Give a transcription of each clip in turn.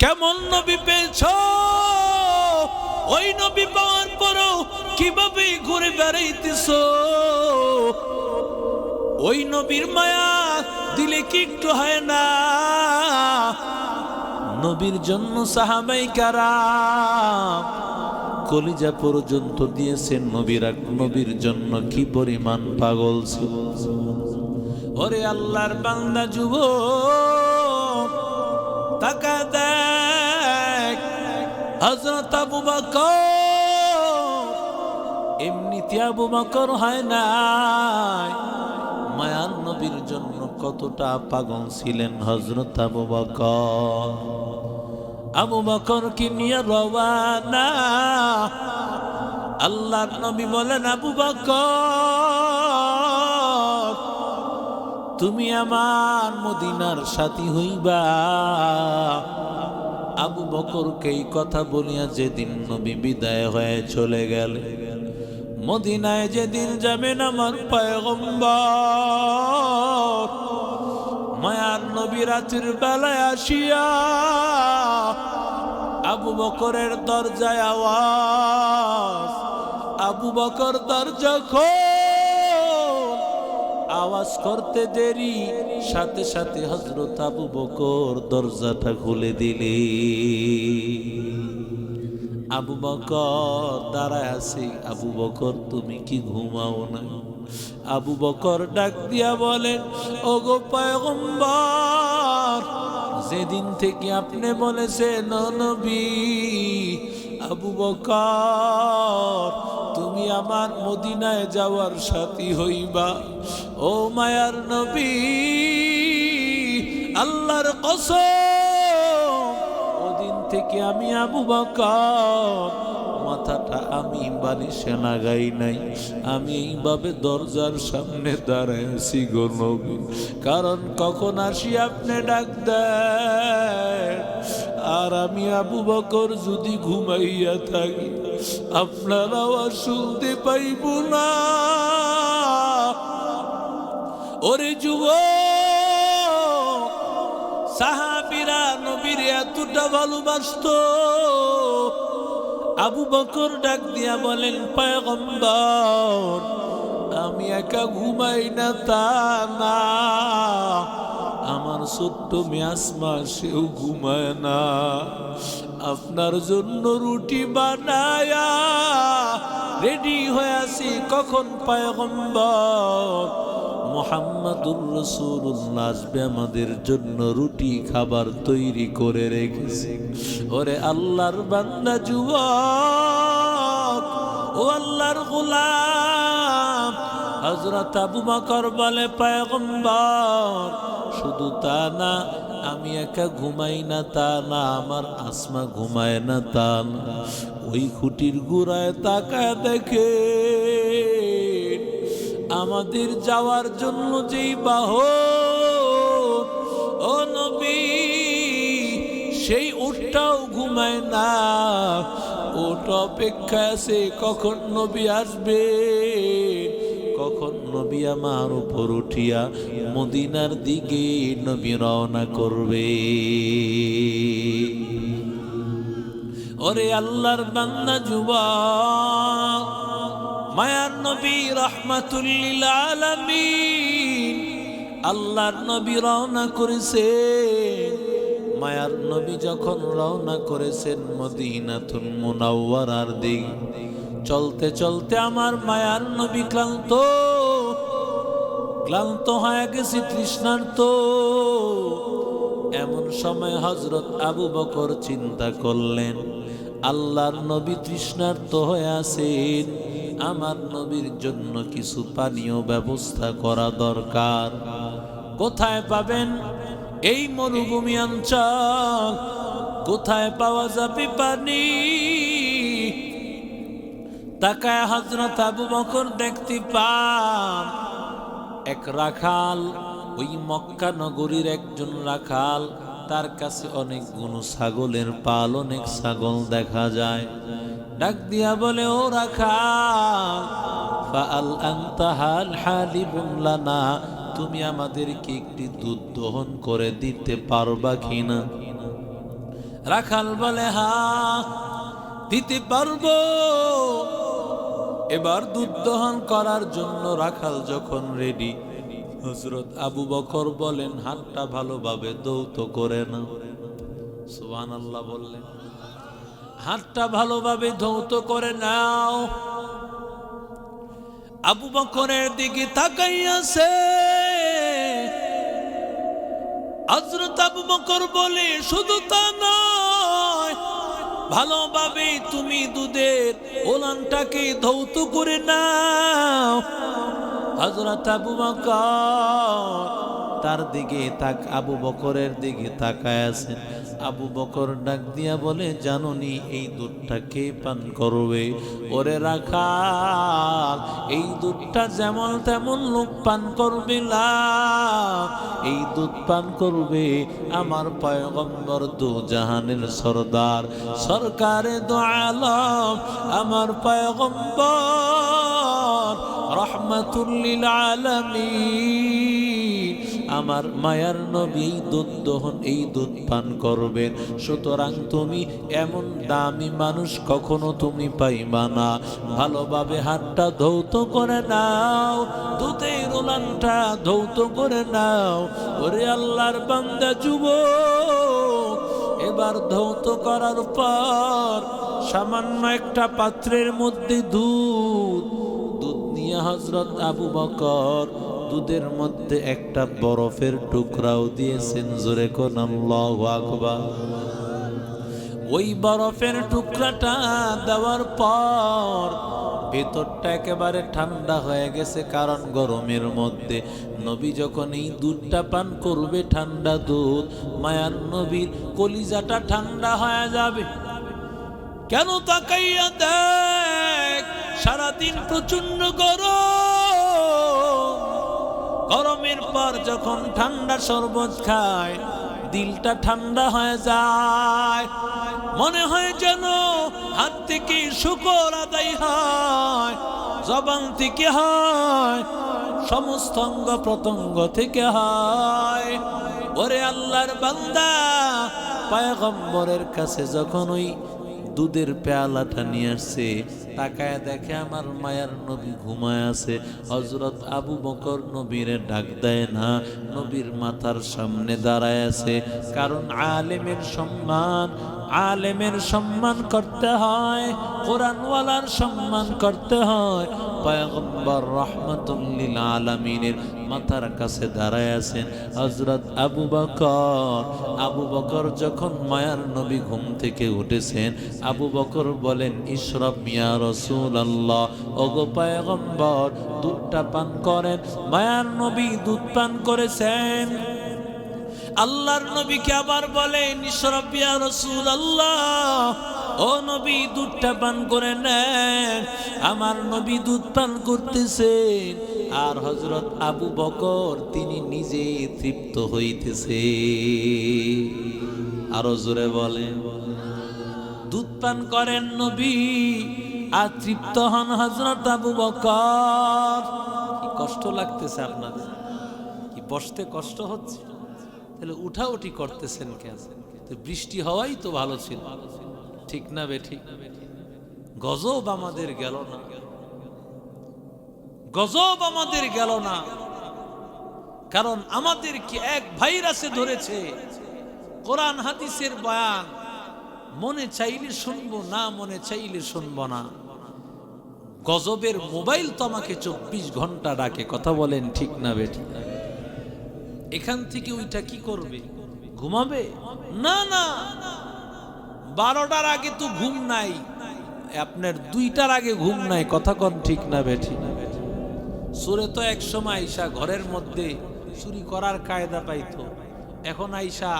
কেমন নবী পেয়েছ? ওই নবী পাওয়ার পরও কিভাবে ঘুরে বেড়াইতেছ? ওই নবীর মায়া দিলে কি একটু হয় না? নবীর জন্য সাহাবায়ে কেরাম কলিজা পর্যন্ত দিয়েছেন। নবীর জন্য কি পরিমাণ পাগল ছিল। ওরে আল্লাহর বান্দা যুবক, তাকা দেখ, হযরত আবু বকর এমনিতে আবু বকর হয় নাই, মায়ার নবীর জন্য কতটা পাগল ছিলেন হযরত আবু বকর। আবু বকর কি নিয়ে রওয়ানা। আল্লাহর নবী বলেন, আবু বকর তুমি আমার মদিনার সাথী হইবা। আবু বকরকে এই কথা বলিয়া যেদিন নবী বিদায় হয়ে চলে গেলেন, মদিনায় যেদিন যাবেন আমার পয়গম্বর, মায়ার নবী রাতের বেলায় আসিয়া আবু বকরের দরজায় আওয়াজ। আবু বকর দরজা খোল। আওয়াজ করতে দেরি, সাথে সাথে হযরত আবু বকর দরজাটা খুলে দিলে। আবু বকর দাঁড়ায় আছে। আবু বকর তুমি কি ঘুমাও না? আবু বকর ডাক দিয়া বলেন, ওগো পয়গম্বর, যেদিন থেকে আপনি বলেছেন নবী আবু বকর তুমি আমার মদিনায় যাওয়ার সাথী হইবা, ও মায়ার নবী আল্লাহর কসম, ওদিন থেকে আমি আবু বকর মাথাটা আমি বালিশে লাগাই নাই, আমি এইভাবে দরজার সামনে দাঁড়ায় আছি গো নবী, কারণ কখন আসি আপনি ডাক দেন, আর আমি আবু বকর যদি ঘুমাইয়া থাকি আপনার আওয়াজ শুনতে পাইব না। ওরে যুবক, সাহাবীরা নবীর এতটা ভালোবাসতো। আবু বকর ডাক দিয়া বলেন, পয়গম্বর আমি একা ঘুমাই না তা না, আমার ছোট্ট মেয়ে আসমা সেও ঘুমায় না, আপনার জন্য রুটি বানায়া রেডি হয়ে আছি, কখন পয়গম্বর মুহাম্মাদুর রাসূলুল্লাহ আসবে আমাদের জন্য রুটি খাবার তৈরি করে রেখেছে। ওরে আল্লাহর বান্দা যুবক, ও আল্লাহর গোলাম, হযরত আবু বকর বলে, পয়গম্বর শুধু তা না, আমি একা ঘুমাই না তা না, আমার আসমা ঘুমায় না তা না, ওই খুঁটির গোড়ায় তাকায় দেখে আমাদের যাওয়ার জন্য যেই বাহন, ও নবী সেই উটটাও ঘুমায় না, ওট অপেক্ষায় আছে কখন নবী আসবে, কখন নবী আমার উপর উঠিয়া মদিনার দিকে নবী রওনা করবে। ওরে আল্লাহর বান্দা যুবক, মায়ার নবী রাহমাতুল লিল আলামিন, আল্লাহর নবী রওনা করেছেন। মায়ার নবী যখন রওনা করেছেন মদিনাতুল মুনাওয়ারার দিকে, চলতে চলতে আমার মায়ার নবী ক্লান্ত হয়ে গেছে, তৃষ্ণার্ত। এমন সময় হযরত আবু বকর চিন্তা করলেন, আল্লাহর নবী তৃষ্ণার্ত হয়ে আছেন, আমার নবীর জন্য কিছু পানীয় ব্যবস্থা করা দরকার। কোথায় পাবেন এই মরুভূমি অঞ্চল, কোথায় পাওয়া যাবে পানি? তাকায় হযরত আবু বকর দেখতে পান এক রাখাল, ওই মক্কা নগরীর একজন রাখাল, তার কাছে অনেকগুলো ছাগলের পাল, অনেক ছাগল দেখা যায়। ডাক দিয়া বলে, ও রাখাল, ফাআল আনতা হাল হালিবুন লানা, তুমি আমাদেরকে একটি দুধ দহন করে দিতে পারবা কিনা? রাখাল বলে হা দিতে পারবো। এবার দুধ দহন করার জন্য রাখাল যখন রেডি, হযরত আবু বকর বলেন হাতটা ভালোভাবে ধৌত করে নাও। সুবহানাল্লাহ বললেন, হাতটা ভালোভাবে ধৌত করে নাও। আবু বকরের দিকে তাকাইয়াছে। হযরত আবু বকর বলে শুধু তা নয়, ভালোভাবে তুমি দুধের ওলানটাকে ধৌত করে নাও। হযরত আবু বকর তার দিকে আবু বকরের দিকে তাকায় আছেন। আবু বকর ডাক দিয়া বলে, জানোনি এই দুধটা কে পান করবে? ওরে রাখাল, এই দুধটা যেমন তেমন লোক পান করবে না, এই দুধ পান করবে আমার পয়গম্বর দু জাহানের সরদার, সরকারে দু আলম, আমার পয়গম্বর রহমাতুল লিল আলামিন, আমার মায়ার নবী এই দুধ পান করবেন। সুতরাং তুমি এমন দামি মানুষ কখনো তুমি পাইবা না। ভালোভাবে হাতটা ধৌত করে নাও, দুধের ওলানটা ধৌত করে নাও। ওরে আল্লাহর বান্দা যুবক, এবার ধৌত করার পর সামান্য একটা পাত্রের মধ্যে দুধ নিয়ে হযরত আবু বকর দুধের মধ্যে একটা বরফের টুকরাও দিয়েছেন। জোরে কোন আল্লাহু আকবার। ওই বরফের টুকরাটা দেওয়ার পর ভেতরটা একেবারে ঠান্ডা হয়ে গেছে, কারণ গরমের মধ্যে নবী যখন এই দুধটা পান করবে, ঠান্ডা দুধ, মায়ার নবীর কলিজাটা ঠান্ডা হয়ে যাবে। কেন তাকাইয়া দেখ, সারাদিন প্রচন্ড গরমের পর যখন ঠান্ডা শরবত খায়, দিলটা ঠান্ডা হয়ে যায়, মনে হয় যেন হাত থেকে শুকর আদায় হয়, জবান থেকে হয়, সমস্ত অঙ্গ প্রত্যঙ্গ থেকে হয়। ওরে আল্লাহর বান্দা, পয়গম্বরের কাছে যখন ওই দুধের পেয়ালাটা নিয়ে আসছে, তাকায় দেখে আমার মায়ার নবী ঘুমায় আছে। হযরত আবু বকর নবীরে ডাক দেয় না, নবীর মাথার সামনে দাঁড়ায় আছে। কারণ আলেমের সম্মান করতে হয়, কোরআনওয়ালার সম্মান করতে হয়। পয়গম্বর রাহমাতুল লিল আলামিনের মাথার কাছে দাঁড়ায় আছেন হযরত আবু বকর যখন মায়ার নবী ঘুম থেকে উঠেছেন, আবু বকর বলেন, ইশরাব ইয়া রাসূলুল্লাহ, ওগো পয়গম্বর দুধটা পান করেন। মায়ার নবী দুধ পান করেছেন। আল্লাহর নবীকে আবার বলেন, ইশরাব ইয়া রাসূলুল্লাহ, ও নবী দুধটা পান করে নেন। আমার নবী দুধ পান করতেছেন, আর হযরত আবু বকর তিনি নিজে তৃপ্ত হইতেছে। আরো জোরে বলেন, দুধ পান করেন নবী আর তৃপ্ত হন হযরত আবু বকর। কি কষ্ট লাগতেছে আপনাদের? কি বসতে কষ্ট হচ্ছে? তাহলে উঠাউঠি করতেছেন কেন? বৃষ্টি হওয়াই তো ভালো ছিল, ঠিক না বেঠিক? গজব আমাদের গেল না, গজব আমাদের গেল না, কারণ আমাদেরকে এক ভাইরাসে ধরেছে। কোরআন হাদিসের বয়ান মনে চাইলে শুনবো, না মনে চাইলে শুনবো না। গজবের মোবাইল তো আমাকে 24 ঘন্টা ডাকে, কথা বলেন ঠিক না বেঠিক? এখান থেকে ওইটা কি করবে? ঘুমাবে না? না, 12টার আগে তো ঘুম নাই, আপনার 2টার আগে ঘুম নাই, কথা কন ঠিক না বেঠিক? সুরে তো এক সময় আইসা ঘরের মধ্যে চুরি করার কায়দা পাইতো, এখন আইসা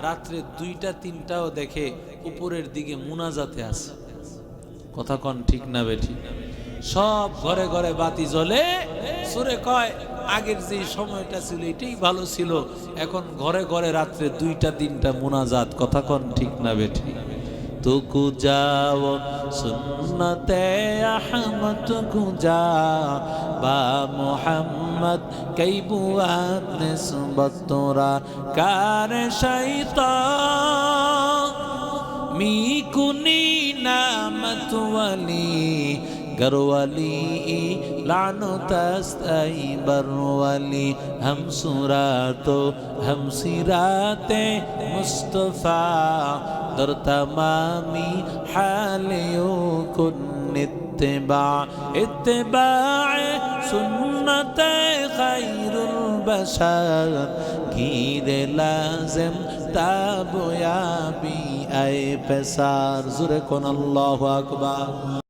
রাত্রে 2টা 3টাও দেখে উপরের দিকে মুনাজাতে আছে, কথা কন ঠিক না বেঠিক? সব ঘরে ঘরে বাতি জ্বলে, সুরে কয় আগের যে সময়টা ছিল এটাই ভালো ছিল, এখন ঘরে ঘরে রাত্রে 2টা 3টা মুনাজাত, কথা কন ঠিক না বেঠিক? तुकु जाओ सुन्नते अहमद तुकु जा बा मोहम्मद कई बुआत निस्बत तोरा कार शैतान میکنی نعمت ولی گرولی لعنت است ای برولی هم صورت و هم سیرت مصطفی در تمامی حالیو کن اتباع اتباع سنت خیر البشر گیر لازم تاب یابی ای پسر زور کن الله اکبر